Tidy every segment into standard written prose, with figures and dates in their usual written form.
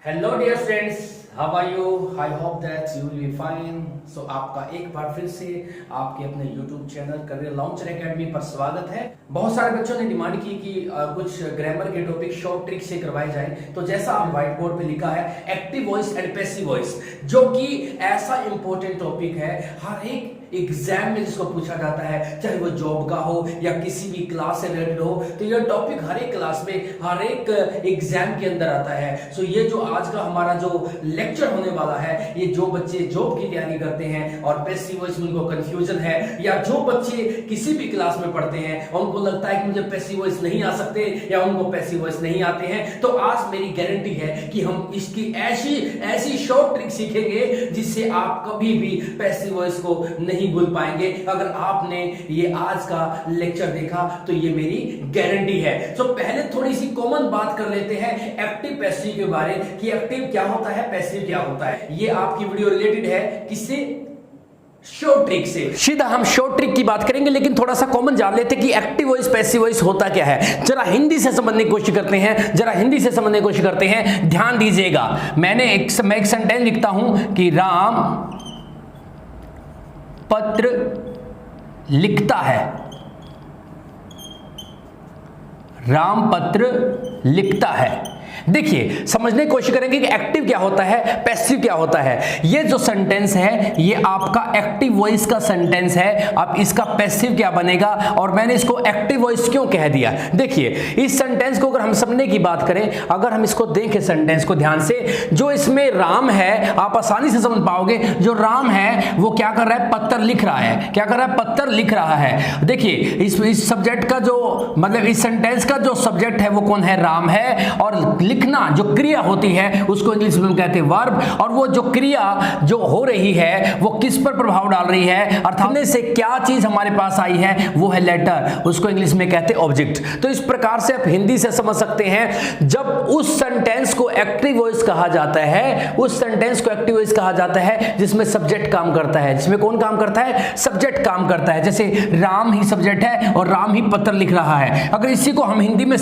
Hello dear friends, how are you? I hope that you will be fine. So आपका एक बार फिर से आपके अपने YouTube channel Career Launcher Academy पर स्वागत है। बहुत सारे बच्चों ने डिमांड की कि कुछ ग्रामर के टॉपिक शॉर्ट ट्रिक से करवाए जाएं। तो जैसा आप व्हाइट बोर्ड पे लिखा है active voice and passive voice, जो कि ऐसा इंपॉर्टेंट टॉपिक है हर एक एग्जाम में जिसको पूछा जाता है, चाहे वो जॉब का हो या किसी भी क्लास से रिलेटेड हो। तो ये टॉपिक हर एक क्लास में हर एक एग्जाम के अंदर आता है। सो ये जो आज का हमारा जो लेक्चर होने वाला है, ये जो बच्चे जॉब की तैयारी करते हैं और पैसिव वॉइस में उनको कंफ्यूजन है, या जो बच्चे किसी भी क्लास में पढ़ते हैं और उनको लगता है कि मुझे पैसिव वॉइस नहीं आ सकते या उनको पैसिव वॉइस नहीं आते हैं, तो आज मेरी गारंटी है कि हम इसकी ऐसी शॉर्ट ट्रिक सीखेंगे जिससे आप कभी भी पैसिव वॉइस को नहीं भूल पाएंगे। अगर आपने ये आज का लेक्चर देखा तो ये मेरी गारंटी है। तो पहले थोड़ी सी कॉमन बात कर लेते हैं एक्टिव पैसिव के बारे कि एक्टिव क्या होता है, पैसिव क्या होता है। ये आपकी वीडियो रिलेटेड है किससे? शॉर्ट ट्रिक से। सीधा हम शॉर्ट ट्रिक की बात करेंगे, लेकिन थोड़ा सा कॉमन जान लेते कि एक्टिव वॉइस पैसिव वॉइस होता क्या है। जरा हिंदी से समझने की कोशिश करते हैं, ध्यान दीजिएगा। मैं एक सेंटेंस लिखता हूं कि राम पत्र लिखता है। राम पत्र लिखता है। देखिए, समझने की कोशिश करेंगे कि एक्टिव क्या होता है, पैसिव क्या होता है। ये जो सेंटेंस है ये आपका एक्टिव वॉइस का सेंटेंस है। अब इसका पैसिव क्या बनेगा, और मैंने इसको एक्टिव वॉइस क्यों कह दिया? देखिए, इस सेंटेंस को अगर हम समझने की बात करें, अगर हम इसको देखें सेंटेंस को ध्यान से, जो इसमें राम है आप आसानी से समझ पाओगे। जो राम है वो क्या कर रहा है? पत्र लिख रहा है। क्या कर रहा है? पत्र लिख रहा है। देखिए, इस सब्जेक्ट का जो मतलब इस सेंटेंस का जो सब्जेक्ट है वो कौन है? राम है। और लिखना जो क्रिया होती है उसको इंग्लिश में कहते हैं वर्ब। और वो जो क्रिया जो हो रही है वो किस पर प्रभाव डाल रही है, अर्थात से क्या चीज हमारे पास आई है, वो है लेटर, उसको इंग्लिश में कहते हैं ऑब्जेक्ट। तो इस प्रकार से आप हिंदी से समझ सकते हैं, जब उस सेंटेंस को एक्टिव वॉइस कहा जाता है, उस सेंटेंस को एक्टिव वॉइस कहा जाता है जिसमें सब्जेक्ट काम करता है। जिसमें कौन काम करता है? सब्जेक्ट काम करता है। जैसे राम ही सब्जेक्ट है और राम ही पत्र लिख रहा है। अगर इसी को हम हिंदी में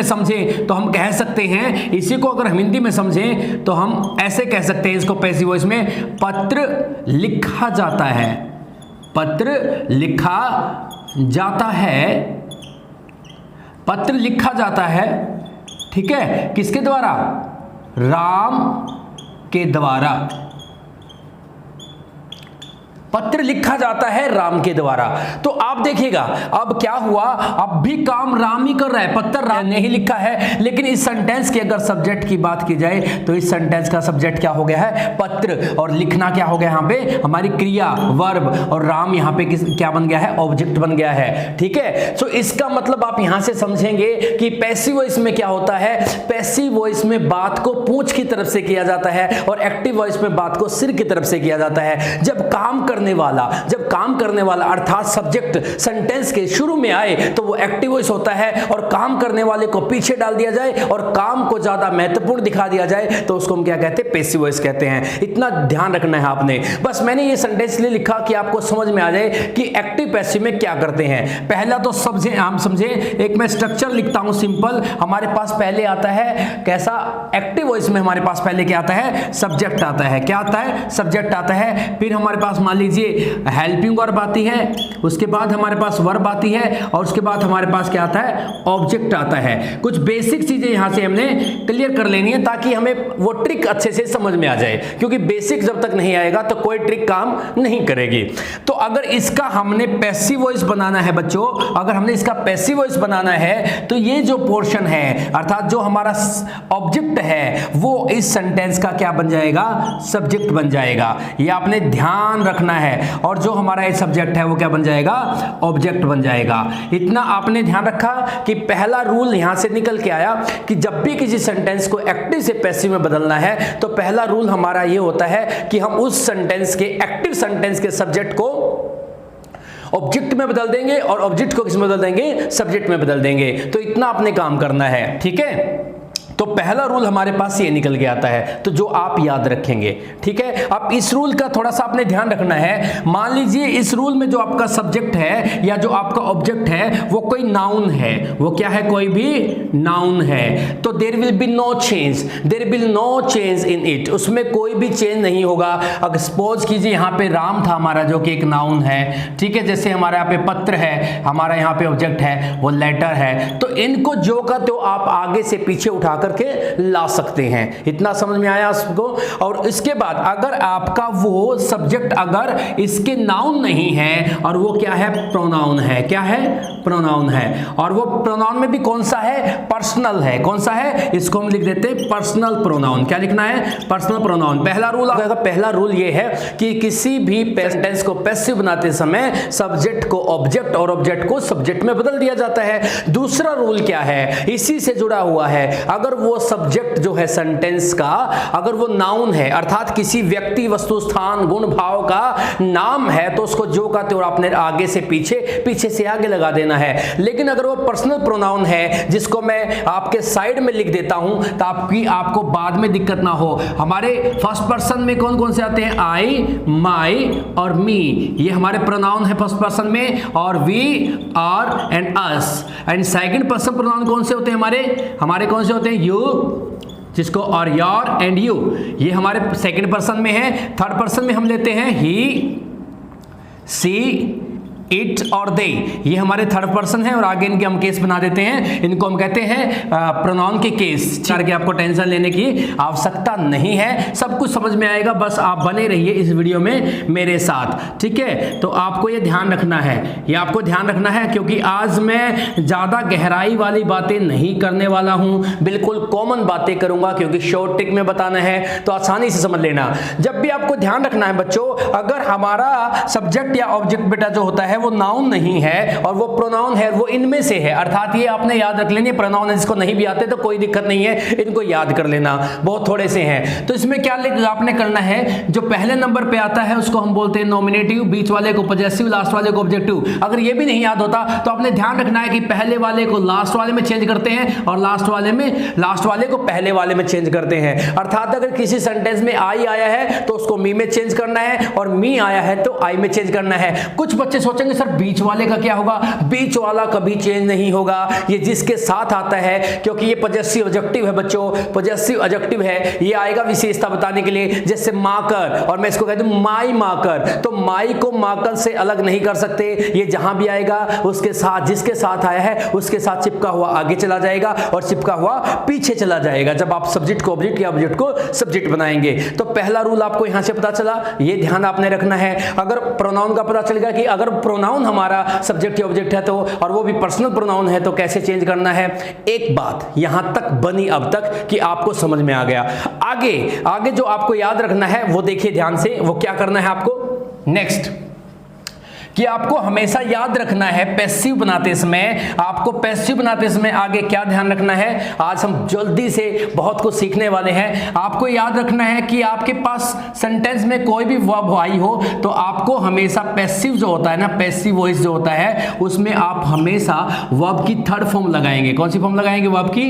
समझे तो हम कह सकते हैं, इसी को अगर हम हिंदी में समझें तो हम ऐसे कह सकते हैं इसको पैसिव वॉइस में, पत्र लिखा जाता है। पत्र लिखा जाता है। पत्र लिखा जाता है, ठीक है, किसके द्वारा? राम के द्वारा। पत्र लिखा जाता है राम के द्वारा। तो आप देखिएगा अब क्या हुआ, अब भी काम राम ही कर रहा है, पत्र राम ने ही लिखा है। लेकिन इस सेंटेंस की अगर सब्जेक्ट की बात की जाए तो इस सेंटेंस का सब्जेक्ट क्या हो गया है? पत्र। और लिखना क्या हो गया यहाँ पे? हमारी क्रिया वर्ब। और राम यहाँ पे क्या बन गया है? ऑब्जेक्ट बन गया है। ठीक है, तो इसका मतलब आप यहां से समझेंगे कि पैसिव वॉइस में क्या होता है। पैसिव वॉइस में बात को पूंछ की तरफ से किया जाता है और एक्टिव वॉइस में बात को सिर की तरफ से किया जाता है। जब काम करने वाला अर्थात सब्जेक्ट सेंटेंस के शुरू में आए तो वो एक्टिव वॉइस होता है, और काम करने वाले को पीछे डाल दिया जाए और काम को ज्यादा महत्वपूर्ण दिखा दिया जाए तो उसको हम क्या कहते हैं? पैसिव वॉइस कहते हैं। इतना ध्यान रखना है आपने। बस मैंने ये सेंटेंस इसलिए लिखा कि आपको समझ में आ जाए कि एक्टिव पैसिव में क्या करते हैं। पहला तो हम समझे, एक मैं स्ट्रक्चर लिखता हूं सिंपल। हमारे पास पहले आता है कैसा? एक्टिव वॉइस में हमारे पास पहले क्या आता है? सब्जेक्ट आता है। क्या आता है? सब्जेक्ट आता है। फिर हमारे पास मान लीजिए हेल्पिंग वर्ब आती है, उसके बाद हमारे पास वर्ब आती है, और उसके बाद हमारे पास क्या आता है? ऑब्जेक्ट आता है। कुछ बेसिक चीजें यहां से हमने क्लियर कर लेनी है ताकि हमें वो ट्रिक अच्छे से समझ में आ जाए, क्योंकि बेसिक जब तक नहीं आएगा तो कोई ट्रिक काम नहीं करेगी। तो अगर इसका हमने पैसिव वॉइस बनाना है बच्चों, अगर हमने इसका पैसिव वॉइस बनाना है तो ये जो पोर्शन है अर्थात जो हमारा ऑब्जेक्ट है वो इस सेंटेंस का क्या बन जाएगा? सब्जेक्ट बन जाएगा। ये आपने ध्यान रखना है। और जो हमारा ये सब्जेक्ट है वो क्या बन जाएगा? ऑब्जेक्ट बन जाएगा। इतना आपने ध्यान रखा कि पहला रूल यहां से निकल के आया कि जब भी किसी सेंटेंस को एक्टिव से पैसिव में बदलना है तो पहला रूल हमारा ये होता है कि हम उस सेंटेंस के एक्टिव सेंटेंस के सब्जेक्ट को ऑब्जेक्ट में बदल देंगे और ऑब्जेक्ट को किस में बदल देंगे? सब्जेक्ट में बदल देंगे। तो इतना आपने काम करना है। ठीक है, तो पहला रूल हमारे पास ये निकल के आता है, तो जो आप याद रखेंगे, ठीक है। अब इस रूल का थोड़ा सा आपने ध्यान रखना है। मान लीजिए इस रूल में जो आपका सब्जेक्ट है या जो आपका ऑब्जेक्ट है वो कोई नाउन है, वो क्या है, कोई भी नाउन है, तो there will be no change, there will no change in it, उसमें कोई भी चेंज नहीं होगा। अगर सपोज कीजिए यहाँ पे राम था हमारा, जो कि एक नाउन है, ठीक है, जैसे हमारा यहाँ पे पत्र है, हमारा यहाँ पे ऑब्जेक्ट है वो लेटर है, तो इनको जो का तो आप आगे से पीछे उठा करके ला सकते हैं। इतना समझ में आया आपको। और इसके बाद अगर आपका वो सब्जेक्ट अगर इसके नाउन नहीं है और वो क्या है, प्रोनाउन है, क्या है, प्रोनाउन है, और वो प्रोनाउन में भी कौन सा है, पर्सनल है, कौन सा है, इसको हम लिख देते हैं पर्सनल प्रोनाउन। क्या लिखना है, पर्सनल प्रोनाउन। पहला रूल ये है कि किसी भी सेंटेंस को पैसिव बनाते समय सब्जेक्ट को ऑब्जेक्ट और ऑब्जेक्ट को सब्जेक्ट में बदल दिया जाता है। दूसरा रूल क्या है, इसी से जुड़ा हुआ है, अगर वो सब्जेक्ट जो है सेंटेंस का अगर वो नाउन है, अर्थात किसी व्यक्ति, वस्तु, स्थान, गुण, भाव का नाम है, तो उसको जो का तो आपने आगे से पीछे से आगे लगा देना है। लेकिन अगर वो पर्सनल प्रोनाउन है, जिसको मैं आपके साइड में लिख देता हूं ताकि आपको बाद में दिक्कत ना हो, हमारे फर्स्ट पर्सन में कौन कौन से आते हैं, आई, माई और मी, ये हमारे प्रोनाउन है फर्स्ट पर्सन में, और we, are and us. And second person pronoun कौन से होते हैं, हमारे कौन से होते हैं, यू, जिसको और योर एंड यू, ये हमारे सेकंड पर्सन में है। थर्ड पर्सन में हम लेते हैं ही, सी, इट और दे, ये हमारे थर्ड पर्सन है, और आगे इनके हम केस बना देते हैं, इनको हम कहते हैं प्रोनाउन के केस। करके आपको टेंशन लेने की आवश्यकता नहीं है, सब कुछ समझ में आएगा, बस आप बने रहिए इस वीडियो में मेरे साथ, ठीक है। तो आपको ये ध्यान रखना है, ये आपको ध्यान रखना है, क्योंकि आज मैं ज्यादा गहराई वाली बातें नहीं करने वाला हूं, बिल्कुल कॉमन बातें करूंगा, क्योंकि शॉर्ट ट्रिक में बताना है तो आसानी से समझ लेना। जब भी आपको ध्यान रखना है बच्चों, अगर हमारा सब्जेक्ट या ऑब्जेक्ट बेटा जो होता है वो नाउन नहीं है और वो प्रोनाउन है, वो इनमें से है, अर्थात ये आपने याद रख लेने, प्रोनाउन है, जिसको नहीं भी आते तो कोई दिक्कत नहीं है, इनको याद कर लेना, बहुत थोड़े से हैं। तो इसमें क्या आपने करना है, जो पहले नंबर पे आता है उसको हम बोलते हैं नॉमिनेटिव, बीच वाले को पॉजेसिव, लास्ट वाले को ऑब्जेक्टिव। अगर ये भी नहीं याद होता तो आपने ध्यान रखना है कि पहले वाले को लास्ट वाले में चेंज करते हैं और लास्ट वाले को पहले वाले में चेंज करते हैं। अर्थात अगर किसी सेंटेंस में आई आया है तो उसको मी में चेंज करना है, और मी आया है तो आई में चेंज करना है। कुछ बच्चे सोचेंगे सर बीच वाले का क्या होगा, बीच वाला कभी चेंज नहीं होगा, ये जिसके साथ आता है, क्योंकि ये पॉजेसिव एडजेक्टिव है बच्चों, पॉजेसिव एडजेक्टिव है, ये आएगा विशेषता बताने के लिए। जैसे माकर, और मैं इसको कह दूं माई माकर, तो माई को माकर से अलग नहीं कर सकते, ये जहां भी आएगा उसके साथ, जिसके साथ आया है उसके साथ चिपका हुआ आगे चला जाएगा और चिपका हुआ पीछे चला जाएगा, जब आप सब्जेक्ट को ऑब्जेक्ट या ऑब्जेक्ट को सब्जेक्ट बनाएंगे। तो पहला रूल आपको यहां से पता चला, ये ध्यान आपने रखना है। अगर प्रोनाउन का पता चल गया कि अगर प्रोनाउन हमारा सब्जेक्ट या ऑब्जेक्ट है तो, और वो भी पर्सनल प्रोनाउन है, तो कैसे चेंज करना है। एक बात यहां तक बनी अब तक कि आपको समझ में आ गया। आगे जो आपको याद रखना है वो देखिए ध्यान से, वो क्या करना है आपको, नेक्स्ट कि आपको हमेशा याद रखना है पैसिव बनाते समय, आपको पैसिव बनाते समय आगे क्या ध्यान रखना है, आज हम जल्दी से बहुत कुछ सीखने वाले हैं। आपको याद रखना है कि आपके पास सेंटेंस में कोई भी वर्ब आई हो तो आपको हमेशा पैसिव जो होता है ना, पैसिव वॉइस जो होता है, उसमें आप हमेशा वर्ब की थर्ड फॉर्म लगाएंगे। कौन सी फॉर्म लगाएंगे, वर्ब की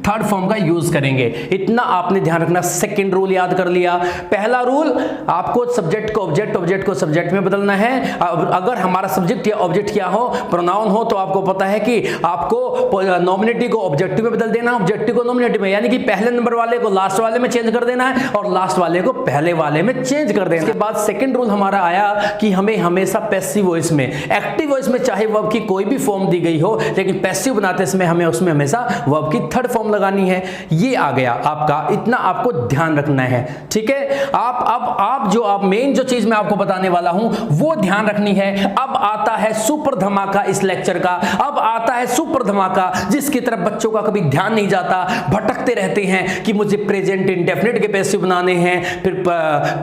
थर्ड फॉर्म का यूज करेंगे, इतना आपने ध्यान रखना। सेकेंड रूल याद कर लिया। पहला रूल आपको सब्जेक्ट को ऑब्जेक्ट, ऑब्जेक्ट को सब्जेक्ट में बदलना है। अगर हमारा सब्जेक्ट या ऑब्जेक्ट क्या हो, प्रोनाउन हो, तो आपको पता है कि आपको नॉमिनेटिव को ऑब्जेक्टिव में बदल देना, ऑब्जेक्टिव को नॉमिनेटिव में, यानी कि पहले नंबर वाले को लास्ट वाले में चेंज कर देना है और लास्ट वाले को पहले वाले में चेंज कर देना। इसके बाद सेकंड रूल हमारा आया कि हमें हमेशा पैसिव वॉइस में, एक्टिव वॉइस में चाहे वर्ब की कोई भी फॉर्म दी गई हो, लेकिन पैसिव बनाते समय हमें उसमें हमेशा वर्ब की थर्ड फॉर्म लगानी है। ये आ गया आपका, इतना आपको ध्यान रखना है, ठीक है। आप मेन जो चीज मैं आपको बताने वाला हूं वो ध्यान रखनी है। अब आता है सुपर धमाका इस लेक्चर का, अब आता है सुपर धमाका, जिसकी तरफ बच्चों का कभी ध्यान नहीं जाता, भटकते रहते हैं कि मुझे प्रेजेंट इंडेफिनिट के पैसिव बनाने हैं, फिर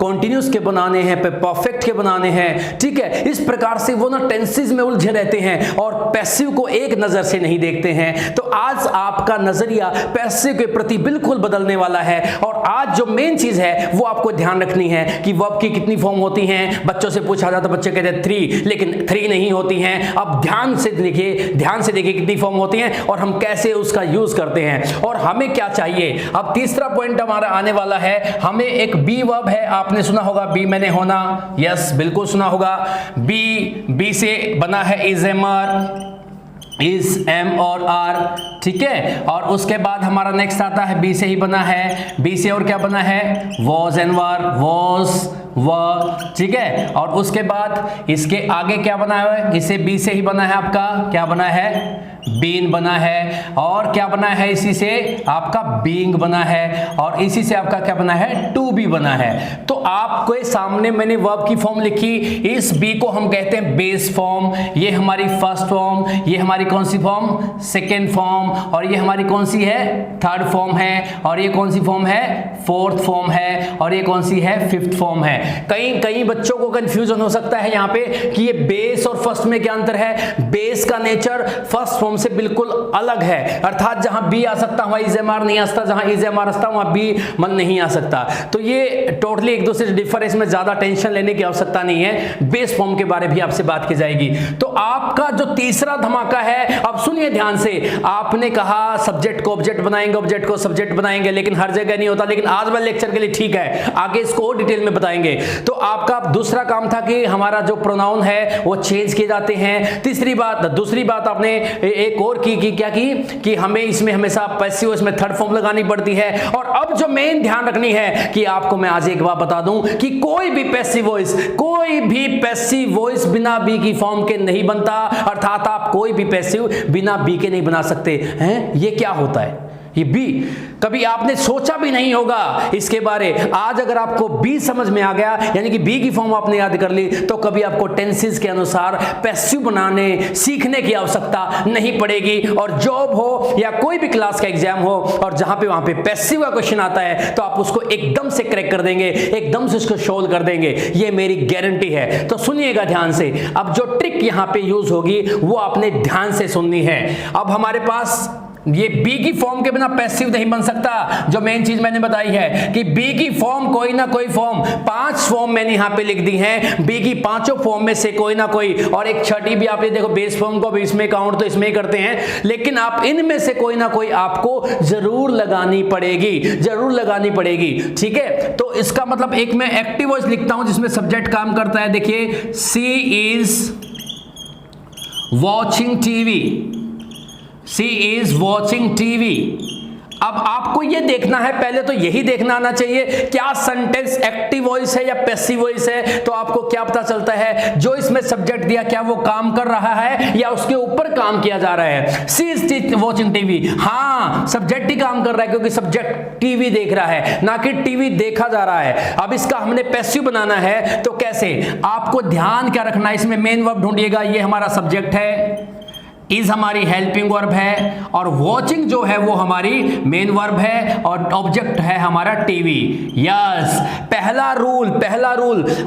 कॉन्टिन्यूस के बनाने हैं, फिर परफेक्ट के बनाने हैं, ठीक है। इस प्रकार से वो ना टेंसेस में उलझे रहते हैं और पैसिव को एक नजर से नहीं देखते हैं। तो आज आपका नजरिया पैसिव के प्रति बिल्कुल बदलने वाला है, और आज जो मेन चीज है वो आपको ध्यान रखनी है कि वर्ब की कितनी फॉर्म होती हैं। बच्चों से पूछा जाता, बच्चे कहते हैं 3, लेकिन 3 नहीं होती हैं। अब ध्यान से देखिए कितनी फॉर्म होती हैं और हम कैसे उसका यूज करते हैं और हमें क्या चाहिए। अब तीसरा पॉइंट हमारा आने वाला है, हमें एक बी वर्ब है, आपने सुना होगा बी मैंने होना, यस बिल्कुल सुना होगा। बी से बना है is am are, is am और आर, ठीक है। और उसके बाद हमारा नेक्स्ट आता है बी से ही बना है, बी से और क्या बना है, वॉज एंड वर, वॉज व, ठीक है। और उसके बाद इसके आगे क्या बना है, इसे बी से ही बना है आपका, क्या बना है, बीन बना है। और क्या बना है, इसी से आपका बीइंग बना है और इसी से आपका क्या बना है, टू बी बना है। तो आपको सामने मैंने वर्ब की फॉर्म लिखी, इस बी को हम कहते हैं बेस फॉर्म, ये हमारी फर्स्ट फॉर्म, ये हमारी कौन सी फॉर्म, सेकेंड फॉर्म, और ये हमारी कौन सी है, थर्ड फॉर्म है, और ये कौन सी फॉर्म है, फोर्थ फॉर्म है, और ये कौन सी है, फिफ्थ फॉर्म है। कई बच्चों को कंफ्यूजन हो सकता है यहाँ पे कि ये बेस और फर्स्ट में क्या अंतर है। बेस का नेचर फर्स्ट फॉर्म से बिल्कुल अलग है, अर्थात जहां बी आ सकता वहां इज एम आर नहीं आ सकता, जहां इज एम आर आ वहां बी मन नहीं आ सकता। तो ये टोटली एक दूसरे से डिफर, इसमें ज्यादा टेंशन लेने की आवश्यकता नहीं है। बेस फॉर्म के बारे में भी आपसे बात की जाएगी। तो आपका जो तीसरा धमाका है, अब सुनिए ध्यान से, आपने कहा सब्जेक्ट को ऑब्जेक्ट बनाएंगे, ऑब्जेक्ट को सब्जेक्ट बनाएंगे, लेकिन हर जगह नहीं होता, लेकिन आज वाले लेक्चर के लिए ठीक है, आगे इसको डिटेल में बताएंगे। तो आपका दूसरा काम था कि हमारा जो प्रोनाउन है वो चेंज किए जाते हैं। दूसरी बात आपने एक और की क्या की कि हमें इसमें हमेशा पैसिव वॉइस में थर्ड फॉर्म लगानी पड़ती है। और अब जो मेन ध्यान रखनी है कि आपको मैं आज एक बात बता दूं कि कोई भी पैसिव वॉइस बिना बी की फॉर्म के नहीं बनता, अर्थात आप कोई भी पैसिव बिना बी के नहीं बना सकते हैं। ये क्या होता है, ये बी कभी आपने सोचा भी नहीं होगा इसके बारे। आज अगर आपको बी समझ में आ गया, यानी कि बी की फॉर्म आपने याद कर ली, तो कभी आपको टेंसेस के अनुसार पैसिव बनाने सीखने की आवश्यकता नहीं पड़ेगी। और जॉब हो या कोई भी क्लास का एग्जाम हो और जहां पे वहां पे पैसिव का क्वेश्चन आता है तो आप उसको एकदम से क्रैक कर देंगे, एकदम से उसको सोल्व कर देंगे, ये मेरी गारंटी है। तो सुनिएगा ध्यान से, अब जो ट्रिक यहां पे यूज होगी वो आपने ध्यान से सुननी है। अब हमारे पास ये बी की फॉर्म के बिना पैसिव नहीं बन सकता। जो मेन चीज मैंने बताई है कि बी की फॉर्म कोई ना कोई फॉर्म, 5 फॉर्म मैंने यहां पे लिख दी हैं, बी की 5 फॉर्म में से कोई ना कोई, और एक छठी भी आप ये देखो बेस फॉर्म को भी इसमें काउंट तो इसमें करते हैं, लेकिन आप इनमें से कोई ना कोई आपको जरूर लगानी पड़ेगी, ठीक है। तो इसका मतलब एक मैं एक्टिव वॉइस लिखता हूं जिसमें सब्जेक्ट काम करता है। देखिए, she is watching TV, She is watching TV। अब आपको ये देखना है, पहले तो यही देखना आना चाहिए क्या सेंटेंस एक्टिव वॉइस है या पैसिव वॉइस है। तो आपको क्या पता चलता है, जो इसमें सब्जेक्ट दिया क्या वो काम कर रहा है या उसके ऊपर काम किया जा रहा है। She is watching TV, हाँ सब्जेक्ट ही काम कर रहा है क्योंकि सब्जेक्ट टीवी देख रहा है, ना कि टीवी देखा जा रहा है। अब इसका हमने पैसिव बनाना है तो कैसे, आपको ध्यान क्या रखना है, इसमें मेन वर्ब ढूंढिएगा। ये हमारा सब्जेक्ट है, इज हमारी हेल्पिंग वर्ब है, और वॉचिंग जो है वो हमारी मेन वर्ब है, और ऑब्जेक्ट है हमारा टीवी। यस, पहला रूल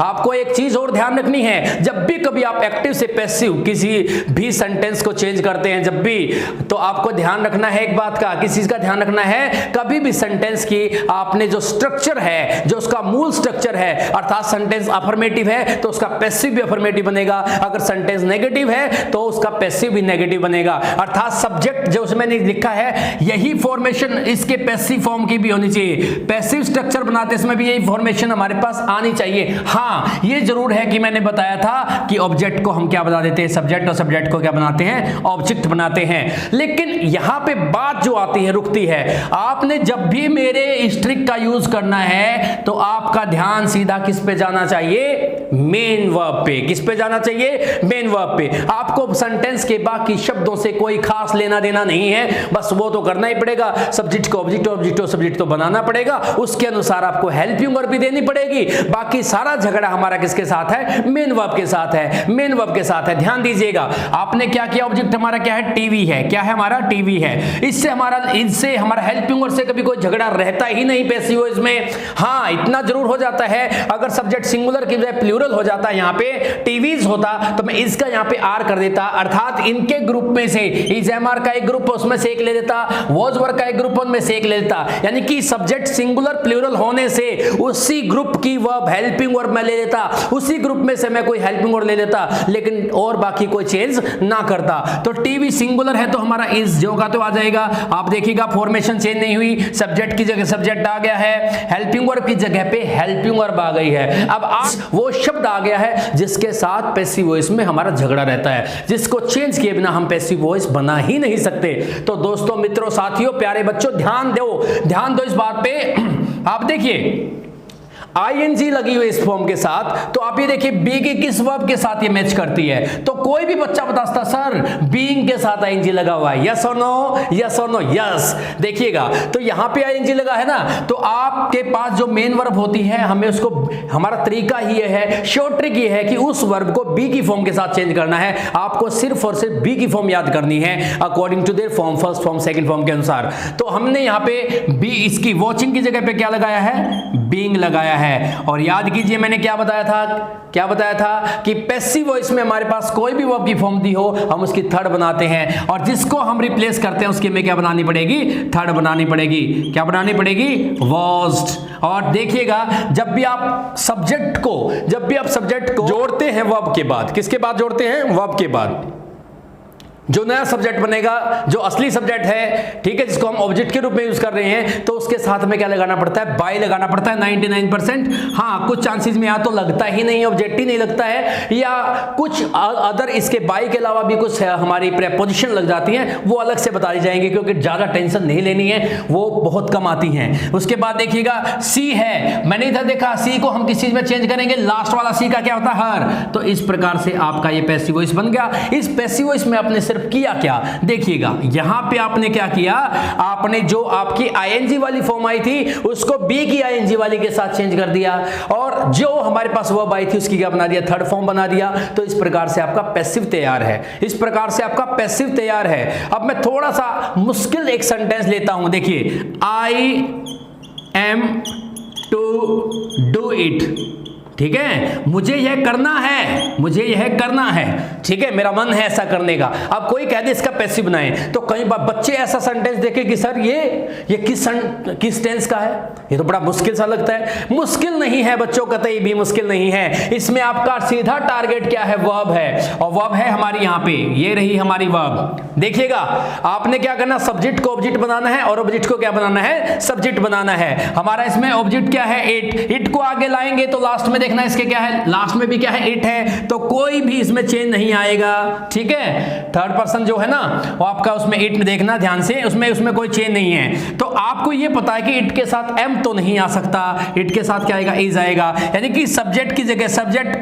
आपको एक चीज और ध्यान रखनी है, जब भी कभी आप एक्टिव से पैसिव किसी भी सेंटेंस को चेंज करते हैं जब भी, तो आपको ध्यान रखना है एक बात का, किस चीज का ध्यान रखना है, कभी भी सेंटेंस की आपने जो स्ट्रक्चर है, जो उसका मूल स्ट्रक्चर है, अर्थात सेंटेंस अफर्मेटिव है तो उसका पैसिव भी अफर्मेटिव बनेगा, अगर सेंटेंस नेगेटिव है तो उसका पैसिव भी नेगेटिव बनेगा। अर्थात सब्जेक्ट जो उसमें लिखा है यही फॉर्मेशन इसके पैसिव फॉर्म की भी होनी चाहिए। पैसिव स्ट्रक्चर बनाते इसमें भी यही फॉर्मेशन हमारे पास आनी चाहिए। हाँ, ये जरूर है कि मैंने बताया था कि ऑब्जेक्ट को हम क्या बना देते हैं, सब्जेक्ट, और सब्जेक्ट को क्या बनाते हैं, ऑब्जेक्ट बनाते हैं। लेकिन यहां पे बात जो आती है रुकती है। आपने जब भी मेरे इस ट्रिक का यूज करना है तो आपका ध्यान सीधा किस पे जाना चाहिए, मेन वर्ब पे। किस पे जाना चाहिए, मेन वर्ब पे। आपको सेंटेंस के बाकी शब्दों से कोई खास लेना देना नहीं है, बस वो तो करना ही पड़ेगा। सब्जेक्ट को ऑब्जेक्ट, ऑब्जेक्ट को सब्जेक्ट तो बनाना पड़ेगा, उसके अनुसार आपको हेल्पिंग वर्ब भी देनी पड़ेगी। बाकी सारा झगड़ा हमारा किसके साथ है, मेन वर्ब के साथ है, मेन वर्ब के साथ है। ध्यान दीजिएगा, आपने क्या किया, ऑब्जेक्ट हमारा क्या है, टीवी है। क्या है हमारा, टीवी है। इससे हमारा हेल्पिंग वर्ब से कभी कोई झगड़ा रहता ही नहीं पैसिव वॉइस में। हाँ, इतना जरूर हो जाता है, अगर सब्जेक्ट सिंगुलर की बजाय प्लूरल हो जाता, यहाँ पे टीवीज होता, तो मैं इसका यहाँ पे आर कर देता, अर्थात इनके ग्रुप में से, इज एमआर का एक ग्रुप उसमें से एक ले लेता, वॉज वर का एक ग्रुप उनमें से एक ले लेता, यानी कि सब्जेक्ट सिंगुलर प्लूरल होने से उसी ग्रुप की वर्ब हेल्पिंग वर्ब मैं ले लेता, उसी ग्रुप में से मैं कोई हेल्पिंग वर्ब ले लेता, लेकिन और बाकी कोई चेंज ना करता। तो टीवी सिंगुलर है तो हमारा इज जो का तो आ जाएगा। आप देखिएगा फॉर्मेशन चेंज नहीं हुई, सब्जेक्ट की जगह सब्जेक्ट आ गया है, हेल्पिंग वर्ब की जगह पे हेल्पिंग वर्ब आ गई है। अब आज वो शब्द आ गया है जिसके साथ पैसिव वॉइस में हमारा झगड़ा रहता है, जिसको चेंज किए बिना हम पैसिव वॉइस बना ही नहीं सकते। तो दोस्तों, मित्रों, साथियों, प्यारे बच्चों, ध्यान दो इस बात पे। आप देखिए आईएनजी लगी हुई इस फॉर्म के साथ, तो आप ये देखिए बी की किस वर्ब के साथ ये मैच करती है। तो कोई भी बच्चा बता सकता सर बीइंग के साथ आईएनजी लगा हुआ है, यस और नो, यस और नो, यस। देखिएगा तो यहां पे आईएनजी लगा है ना, तो आपके पास जो मेन वर्ब होती है, हमें उसको, हमारा तरीका ही ये है, शॉर्ट ट्रिक ये है कि उस वर्ब को बी की फॉर्म के साथ चेंज करना है। आपको सिर्फ और सिर्फ बी की फॉर्म याद करनी है according to their form, first form second form के अनुसार। तो हमने यहां पे बी, इसकी वॉचिंग की जगह पे क्या लगाया है, बीइंग लगाया है। और याद कीजिए मैंने क्या बताया था कि पैसिव वॉइस में हमारे पास कोई भी वर्ब की फॉर्म दी हो, हम उसकी थर्ड बनाते हैं, और जिसको हम रिप्लेस करते हैं उसके में क्या बनानी पड़ेगी, थर्ड बनानी पड़ेगी। क्या बनानी पड़ेगी, वॉज्ड। और देखिएगा जब भी आप सब्जेक्ट को जोड़ते हैं वर्ब के बाद, किसके बाद जोड़ते हैं, वर्ब के बाद, जो नया सब्जेक्ट बनेगा, जो असली सब्जेक्ट है, ठीक है, जिसको हम ऑब्जेक्ट के रूप में यूज कर रहे हैं, तो उसके साथ में क्या लगाना पड़ता है, बाय लगाना पड़ता है 99%। हाँ, कुछ चांसेस में या तो लगता ही नहीं, ऑब्जेक्ट ही नहीं लगता है, या कुछ अदर इसके बाय के अलावा भी कुछ हमारी प्रेपोजिशन लग जाती हैं, वो अलग से बता दी जाएंगी, क्योंकि ज्यादा टेंशन नहीं लेनी है, वो बहुत कम आती हैं। उसके बाद देखिएगा सी है, मैंने इधर देखा सी को हम किस चीज में चेंज करेंगे, लास्ट वाला सी का क्या होता है, हर। तो इस प्रकार से आपका ये पैसिव वॉइस बन गया। इस पैसिव वॉइस में आपने सिर्फ किया क्या, देखिएगा यहां पे आपने क्या किया, आपने जो आपकी आईएनजी वाली फॉर्म आई थी उसको बी की आईएनजी वाली के साथ चेंज कर दिया, और जो हमारे पास वर्ब आई थी उसकी क्या बना दिया, थर्ड फॉर्म बना दिया। तो इस प्रकार से आपका पैसिव तैयार है, इस प्रकार से आपका पैसिव तैयार है। अब मैं थोड़ा सा मुश्किल एक सेंटेंस लेता हूं, देखिए, I am to do it, ठीक है, मुझे यह करना है, ठीक है, मेरा मन है ऐसा करने का। अब कोई कह दे इसका पैसिव बनाएं, तो कई बार बच्चे ऐसा सेंटेंस देखे कि सर ये किस टेंस का है, ये तो बड़ा मुश्किल सा लगता है। मुश्किल नहीं है बच्चों, कतई भी मुश्किल नहीं है। इसमें आपका सीधा टारगेट क्या है, वर्ब है, और वर्ब है हमारी यहाँ पे, ये रही हमारी वर्ब। देखिएगा आपने क्या करना, सब्जेक्ट को ऑब्जेक्ट बनाना है, और ऑब्जेक्ट को क्या बनाना है, सब्जेक्ट बनाना है। हमारा इसमें ऑब्जेक्ट क्या है, इट को आगे लाएंगे तो लास्ट में देखना इसके क्या है, लास्ट में भी क्या है, इट है, तो कोई भी इसमें चेंज नहीं आएगा, ठीक है। थर्ड पर्सन जो है ना वो आपका उसमें इट में देखना ध्यान से, उसमें कोई चेंज नहीं है। तो आपको ये पता है कि इट के साथ एम तो नहीं आ सकता, इट के साथ क्या आएगा, इज आएगा, यानी कि सब्जेक्ट की जगह सब्जेक्ट,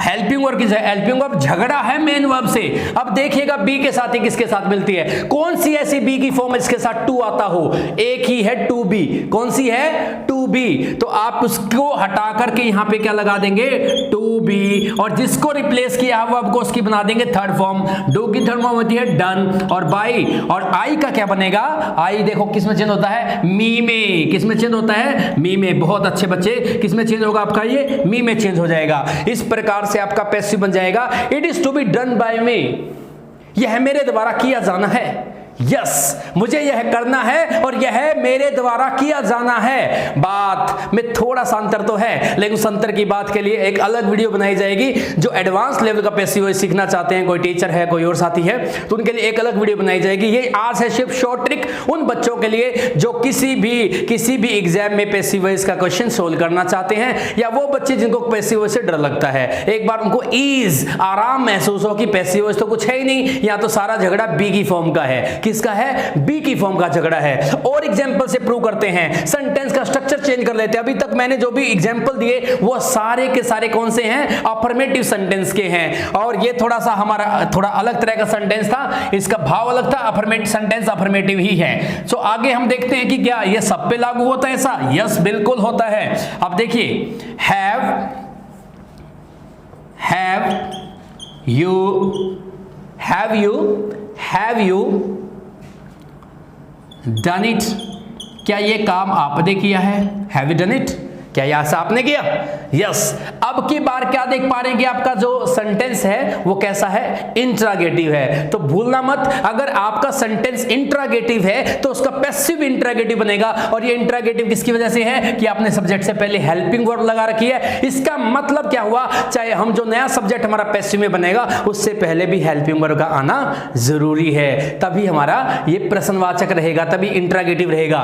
हेल्पिंग वर्ब की जगह हेल्पिंग वर्ब, झगड़ा है मेन वर्ब से। अब देखिएगा बी के साथ ही किसके साथ मिलती है, कौन सी ऐसी बी की फॉर्म इसके साथ टू आता हो, एक ही है टू बी, कौन सी है, टू बी। तो आप उसको हटा करके यहां पे क्या लगा देंगे, टू बी, और जिसको रिप्लेस किया वर्ब को उसकी बना देंगे थर्ड फॉर्म। डू की थर्ड फॉर्म होती है डन, और बाई, और आई का क्या बनेगा, आई देखो किसमें चेंज होता है, मी में, किसमें चेंज होता है, मी में। बहुत अच्छे बच्चे, किसमें चेंज होगा आपका, ये मी में चेंज हो जाएगा। इस प्रकार से आपका पैसिव बन जाएगा, it is to be done by me, यह मेरे द्वारा किया जाना है, यस, मुझे यह करना है और यह मेरे द्वारा किया जाना है। बात में थोड़ा सा अंतर तो है, लेकिन उस अंतर की बात के लिए एक अलग वीडियो बनाई जाएगी। जो एडवांस लेवल का पैसिव वॉइस सीखना चाहते हैं, कोई टीचर है, कोई और साथी है, तो उनके लिए एक अलग वीडियो बनाई जाएगी। ये आज है सिर्फ शॉर्ट ट्रिक उन बच्चों के लिए जो किसी भी एग्जाम में पैसिव वॉइस का क्वेश्चन सोल्व करना चाहते हैं, या वो बच्चे जिनको पैसिव वॉइस से डर लगता है, एक बार उनको ईज, आराम महसूस हो कि पैसिव वॉइस तो कुछ है ही नहीं, या तो सारा झगड़ा बी की फॉर्म का है। किसका है, बी की फॉर्म का झगड़ा है। और एग्जांपल से प्रूव करते हैं, सेंटेंस का स्ट्रक्चर चेंज कर लेते हैं। अभी तक मैंने जो भी एग्जांपल दिए वो सारे के सारे कौन से हैं, अफर्मेटिव सेंटेंस के हैं, और ये थोड़ा सा हमारा थोड़ा अलग तरह का सेंटेंस था, इसका भाव अलग था, अफर्मेटिव सेंटेंस अफर्मेटिव ही है। सो आगे हम देखते हैं कि क्या ये सब पे लागू होता है ऐसा, यस बिल्कुल होता है। अब देखिए, have you done it, क्या ये काम आपने किया है, हैव यू डन इट, क्या ऐसा आपने किया? यस। अब की बार क्या देख पा रहे हैं कि आपका जो सेंटेंस है वो कैसा है? इंट्रागेटिव है। तो भूलना मत, अगर आपका सेंटेंस इंट्रागेटिव है तो उसका पैसिव इंट्रागेटिव बनेगा, और ये इंट्रागेटिव किसकी वजह से है कि आपने सब्जेक्ट से पहले हेल्पिंग वर्ब लगा रखी है। इसका मतलब क्या हुआ, चाहे हम जो नया सब्जेक्ट हमारा पैसिव में बनेगा उससे पहले भी हेल्पिंग वर्ब का आना जरूरी है, तभी हमारा ये प्रश्नवाचक रहेगा, तभी इंट्रागेटिव रहेगा।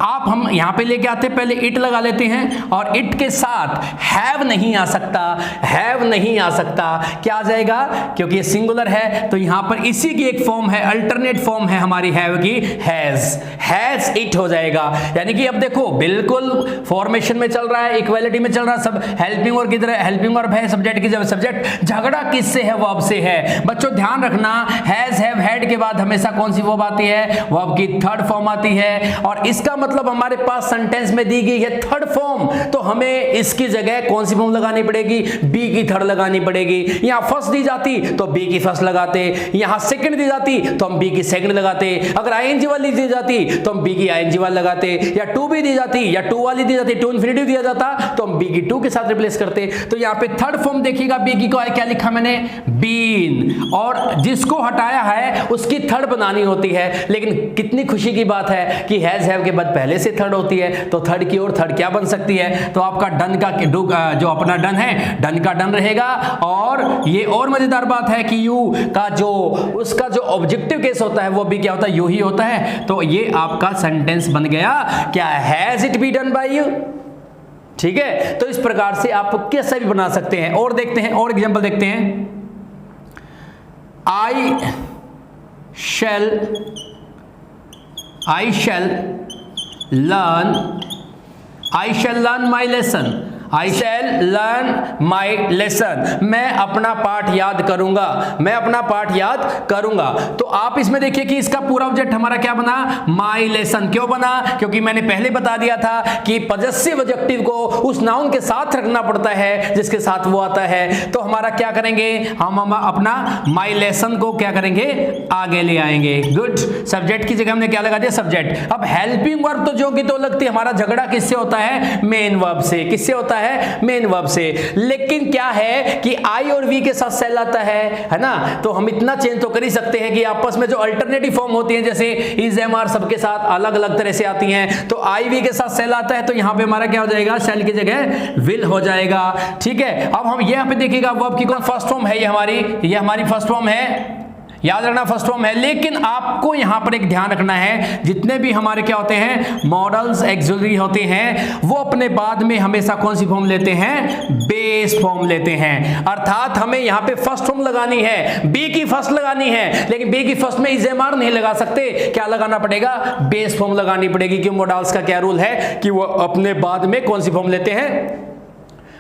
आप हम यहां पे लेके आते हैं, पहले इट लगा लेते हैं, और इट के साथ हैव नहीं आ सकता, हैव नहीं आ सकता। क्या आ जाएगा? क्योंकि ये सिंगुलर है तो यहां पर इसी की एक फॉर्म है, अल्टरनेट फॉर्म है हमारी हैव की, हैज इट हो जाएगा। यानी कि अब देखो बिल्कुल फॉर्मेशन में चल रहा है, इक्वालिटी में चल रहा है, सब हेल्पिंग वर्ब की तरह हेल्पिंग वर्ब है, सब्जेक्ट की जगह सब्जेक्ट, झगड़ा किससे है? वर्ब से है। बच्चों ध्यान रखना, हैज हैव हैड के बाद हमेशा कौन सी वर्ब आती है? वर्ब की थर्ड फॉर्म आती है, और इसका मतलब हमारे पास सेंटेंस में दी गई है थर्ड फॉर्म, तो हमें इसकी जगह कौन सी फॉर्म लगानी पड़ेगी? बी की थर्ड लगानी पड़ेगी। यहां फर्स्ट दी जाती तो बी की फर्स्ट लगाते, यहां सेकंड दी जाती तो हम बी की सेकंड लगाते, अगर आईएनजी वाली दी जाती तो हम बी की आईएनजी वाली लगाते, या टू बी दी जाती या टू वाली दी जाती, टू इंफिनिटिव दिया जाता तो हम बी की टू के साथ रिप्लेस करते। तो यहां पे थर्ड फॉर्म देखिएगा, बी की को क्या लिखा मैंने? बीन, और जिसको हटाया है उसकी थर्ड बनानी होती है। लेकिन कितनी खुशी की बात है कि हैज हैव के बाद पहले से थर्ड होती है, तो थर्ड की ओर थर्ड क्या बन सकती है? तो आपका डन का जो अपना डन है, डन का डन रहेगा। और ये और मजेदार बात है कि यू का जो उसका जो ऑब्जेक्टिव केस होता है वो भी क्या होता है? यू ही होता है। तो ये आपका सेंटेंस बन गया क्या? Has it be done bye you. ठीक है, तो इस प्रकार से आप कैसे भी बना सकते हैं। और देखते हैं, और एग्जांपल देखते हैं। I shall learn my lesson. I shall learn my lesson. मैं अपना पाठ याद करूंगा, मैं अपना पाठ याद करूंगा। तो आप इसमें देखिए कि इसका पूरा ऑब्जेक्ट हमारा क्या बना? My lesson। क्यों बना? क्योंकि मैंने पहले बता दिया था कि पजेसिव एडजेक्टिव को उस नाउन के साथ रखना पड़ता है जिसके साथ वो आता है। तो हमारा क्या करेंगे? हम अपना my lesson को क्या करेंगे? आगे ले आएंगे। गुड। सब्जेक्ट की जगह हमने क्या लगा दिया? सब्जेक्ट। अब हेल्पिंग वर्ब तो जो की तो लगती है, हमारा झगड़ा किससे होता है? मेन वर्ब से। किससे होता है? मेन वर्ब से। लेकिन क्या है कि आई और वी के साथ सेल आता है ना, तो हम इतना चेंज तो कर ही सकते हैं कि आपस में जो अल्टरनेटिव फॉर्म होती हैं, जैसे इज एम आर, सबके साथ अलग अलग तरह से आती हैं, तो आई वी के साथ सेल आता है, तो यहां पे हमारा क्या हो जाएगा? सेल की जगह विल हो जाएगा। ठीक है, अब हम यहां पे देखिएगा वर्ब की कौन फर्स्ट फॉर्म है? ये हमारी फर्स्ट फॉर्म है, याद रखना फर्स्ट फॉर्म है। लेकिन आपको यहां पर एक ध्यान रखना है, जितने भी हमारे क्या होते हैं? मॉडल्स एक्सिलरी होते हैं, वो अपने बाद में हमेशा कौन सी फॉर्म लेते हैं? बेस फॉर्म लेते हैं। अर्थात हमें यहां पे फर्स्ट फॉर्म लगानी है, बी की फर्स्ट लगानी है, लेकिन बी की फर्स्ट में इजेमार नहीं लगा सकते। क्या लगाना पड़ेगा? बेस फॉर्म लगानी पड़ेगी। क्यों? मॉडल्स का क्या रूल है कि वो अपने बाद में कौन सी फॉर्म लेते हैं?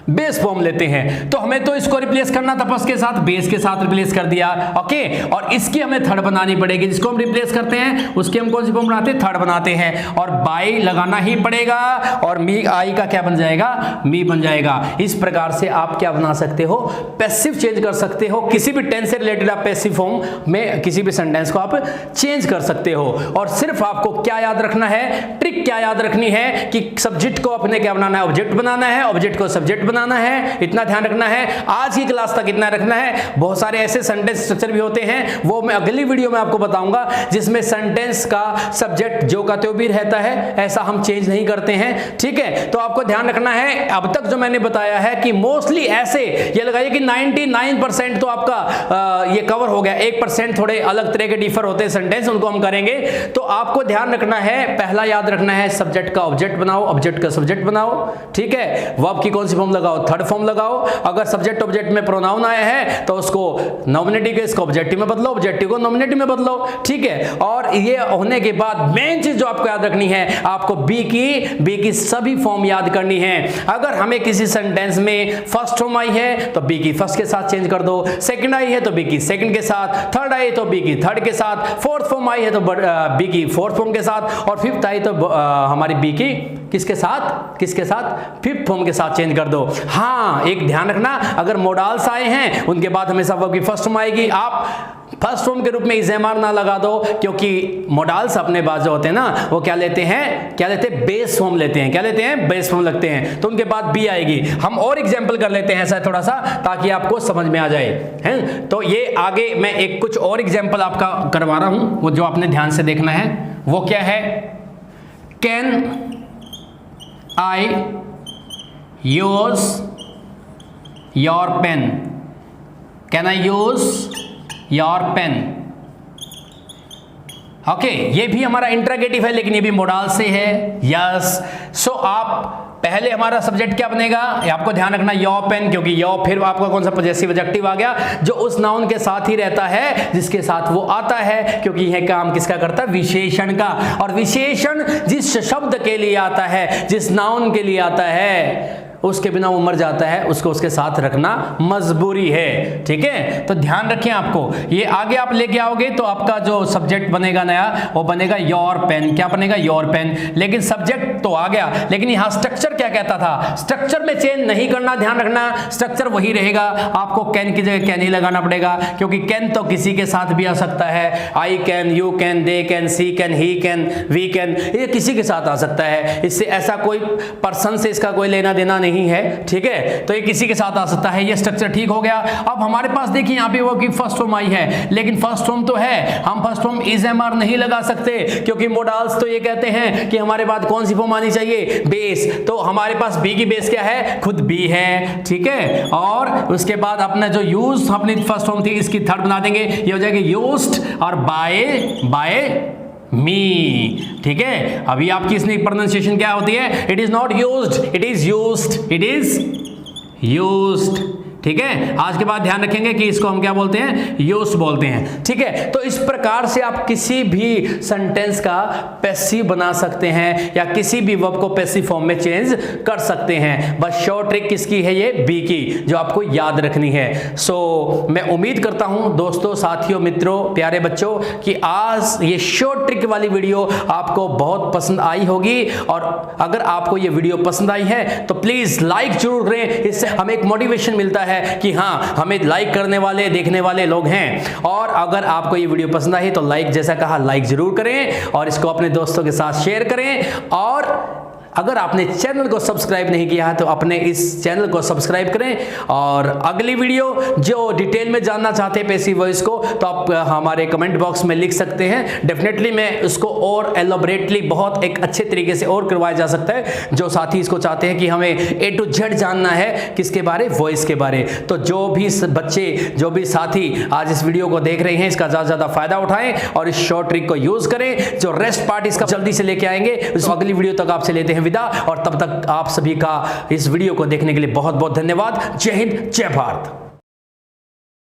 बेस फॉर्म लेते हैं। तो हमें तो इसको रिप्लेस करना था फर्स्ट के साथ, बेस के साथ रिप्लेस कर दिया। ओके, और इसकी हमें थर्ड बनानी पड़ेगी। जिसको हम रिप्लेस करते हैं उसकी हम कौन सी फॉर्म बनाते हैं? थर्ड बनाते हैं, और बाई लगाना ही पड़ेगा, और मी आई का क्या बन जाएगा? मी बन जाएगा। इस प्रकार से आप क्या बना सकते हो? पैसिव चेंज कर सकते हो। किसी भी टेंस से रिलेटेड आप पैसिव फॉर्म में किसी भी सेंटेंस को आप चेंज कर सकते हो। और सिर्फ आपको क्या याद रखना है? ट्रिक क्या याद रखनी है कि सब्जेक्ट को अपने क्या बनाना है? ऑब्जेक्ट बनाना है, ऑब्जेक्ट को सब्जेक्ट बनाना है, इतना ध्यान रखना है। आज की क्लास तक इतना रखना है। बहुत सारे ऐसे सेंटेंस स्ट्रक्चर भी होते हैं, वो मैं अगली वीडियो में आपको बताऊंगा, जिसमें सेंटेंस का सब्जेक्ट जो का त्यों भी रहता है, ऐसा हम चेंज नहीं करते हैं। ठीक है, तो आपको ध्यान रखना है। अब तक जो मैंने बताया है कि मोस्टली ऐसे ये लगाइए कि 99% तो आपका ये कवर हो गया। 1% थोड़े अलग तरह के डिफर होते हैं सेंटेंस, उनको हम करेंगे। तो आपको ध्यान रखना है, पहला याद रखना है सब्जेक्ट का ऑब्जेक्ट बनाओ, ऑब्जेक्ट का सब्जेक्ट बनाओ। ठीक है, वर्ब की कौन सी फॉर्म लगाओ? थर्ड फॉर्म लगाओ। अगर सब्जेक्ट ऑब्जेक्ट में प्रोनाउन आया है तो उसको नॉमिनेटिव के इसको ऑब्जेक्टिव में बदलो, ऑब्जेक्टिव को नॉमिनेटिव में बदलो। ठीक है, और ये होने के बाद मेन चीज जो आपको याद रखनी है, आपको बी की सभी फॉर्म याद करनी है। अगर हमें किसी सेंटेंस में फर्स्ट फॉर्म आई है तो बी की फर्स्ट के साथ चेंज कर दो, सेकंड आई है तो बी की सेकंड के साथ, थर्ड आई तो बी की थर्ड के साथ, फोर्थ फॉर्म आई है तो बी की फोर्थ फॉर्म के साथ, और फिफ्थ आई तो हमारी बी की किसके साथ? फिफ्थ फॉर्म के साथ चेंज कर दो। हाँ, एक ध्यान रखना, अगर मोडाल्स आए हैं उनके बाद हमेशा वर्ब की फर्स्ट फॉर्म आएगी। आप फर्स्ट फॉर्म के रूप में इजेमार ना लगा दो, क्योंकि मोडाल्स अपने पास जो होते हैं ना वो क्या लेते हैं, बेस फॉर्म लेते हैं। क्या लेते हैं? बेस फॉर्म लगते हैं, तो उनके बाद बी आएगी। हम और एग्जांपल कर लेते हैं ऐसा थोड़ा सा, ताकि आपको समझ में आ जाए, हैं? तो ये आगे मैं एक कुछ और एग्जांपल आपका करवा रहा हूं, वो जो आपने ध्यान से देखना है। वो क्या है? Can I use your pen? Can I use your pen? Okay, ये भी हमारा इंट्रोगेटिव है, लेकिन ये भी मोडाल से है। यस। सो आप पहले हमारा सब्जेक्ट क्या बनेगा, आपको ध्यान रखना, योर पेन, क्योंकि योर, फिर आपका कौन सा पॉजेसिव एडजेक्टिव आ गया, जो उस नाउन के साथ ही रहता है जिसके साथ वो आता है, क्योंकि यह काम किसका करता है? विशेषण का। और विशेषण जिस शब्द के लिए आता है, जिस नाउन के लिए आता है, उसके बिना वो मर जाता है, उसको उसके साथ रखना मजबूरी है। ठीक है, तो ध्यान रखें। आपको ये आगे आप लेके आओगे तो आपका जो सब्जेक्ट बनेगा नया, वो बनेगा योर पेन। क्या बनेगा? Your pen. लेकिन सब्जेक्ट तो आ गया, लेकिन यहां स्ट्रक्चर क्या कहता था? स्ट्रक्चर में चेंज नहीं करना, ध्यान रखना, स्ट्रक्चर वही रहेगा। आपको कैन की जगह कैन ही लगाना पड़ेगा, क्योंकि कैन तो किसी के साथ भी आ सकता है। I can, you can, they can, she can, he can, we can, ये किसी के साथ आ सकता है। इससे ऐसा कोई पर्सन से इसका कोई लेना देना नहीं है। ठीक है, तो ये किसी के साथ आ सकता है। ये स्ट्रक्चर ठीक हो गया। अब हमारे पास देखिए यहाँ पे वो की फर्स्ट फॉर्म आई है, लेकिन फर्स्ट फॉर्म तो है, हम first form is am are नहीं लगा सकते, क्योंकि मोडाल्स तो ये कहते हैं कि हमारे पास कौन सी फॉर्म आनी चाहिए? बेस। तो हमारे पास बी की बेस क्या है? खुद बी है। ठीक है, और उसके बाद अपना जो यूज अपनी फर्स्ट फॉर्म थी, इसकी थर्ड बना देंगे, ये हो जाएगी यूज्ड और बाय मी। ठीक है, अभी आपकी इसमें प्रोनाउंसिएशन क्या होती है? It is not used, it is used, it is used. ठीक है, आज के बाद ध्यान रखेंगे कि इसको हम क्या बोलते हैं? यूज बोलते हैं। ठीक है, तो इस प्रकार से आप किसी भी सेंटेंस का पैसिव बना सकते हैं, या किसी भी वर्ब को पैसिव फॉर्म में चेंज कर सकते हैं। बस शॉर्ट ट्रिक किसकी है? ये बी की, जो आपको याद रखनी है। सो मैं उम्मीद करता हूं दोस्तों, साथियों, मित्रों, प्यारे बच्चों, कि आज ये शॉर्ट ट्रिक वाली वीडियो आपको बहुत पसंद आई होगी। और अगर आपको ये वीडियो पसंद आई है तो प्लीज लाइक जरूर करें, इससे हमें एक मोटिवेशन मिलता है कि हाँ, हमें लाइक करने वाले, देखने वाले लोग हैं। और अगर आपको ये वीडियो पसंद आई तो लाइक, जैसा कहा, लाइक जरूर करें, और इसको अपने दोस्तों के साथ शेयर करें। और अगर आपने चैनल को सब्सक्राइब नहीं किया है तो अपने इस चैनल को सब्सक्राइब करें। और अगली वीडियो जो डिटेल में जानना चाहते हैं पैसिव वॉइस को, तो आप हमारे कमेंट बॉक्स में लिख सकते हैं। डेफिनेटली मैं उसको और एलोबरेटली, बहुत एक अच्छे तरीके से और करवाया जा सकता है। जो साथी इसको चाहते हैं कि हमें ए टू जेड जानना है, किसके बारे? वॉइस के बारे। तो जो भी बच्चे, जो भी साथी आज इस वीडियो को देख रहे हैं, इसका ज़्यादा से ज़्यादा फायदा उठाएं और इस शॉर्ट ट्रिक को यूज करें। जो रेस्ट पार्ट इसका जल्दी से लेके आएंगे, उस अगली वीडियो तक आपसे लेते हैं विदा। और तब तक आप सभी का इस वीडियो को देखने के लिए बहुत बहुत धन्यवाद। जय हिंद, जय भारत।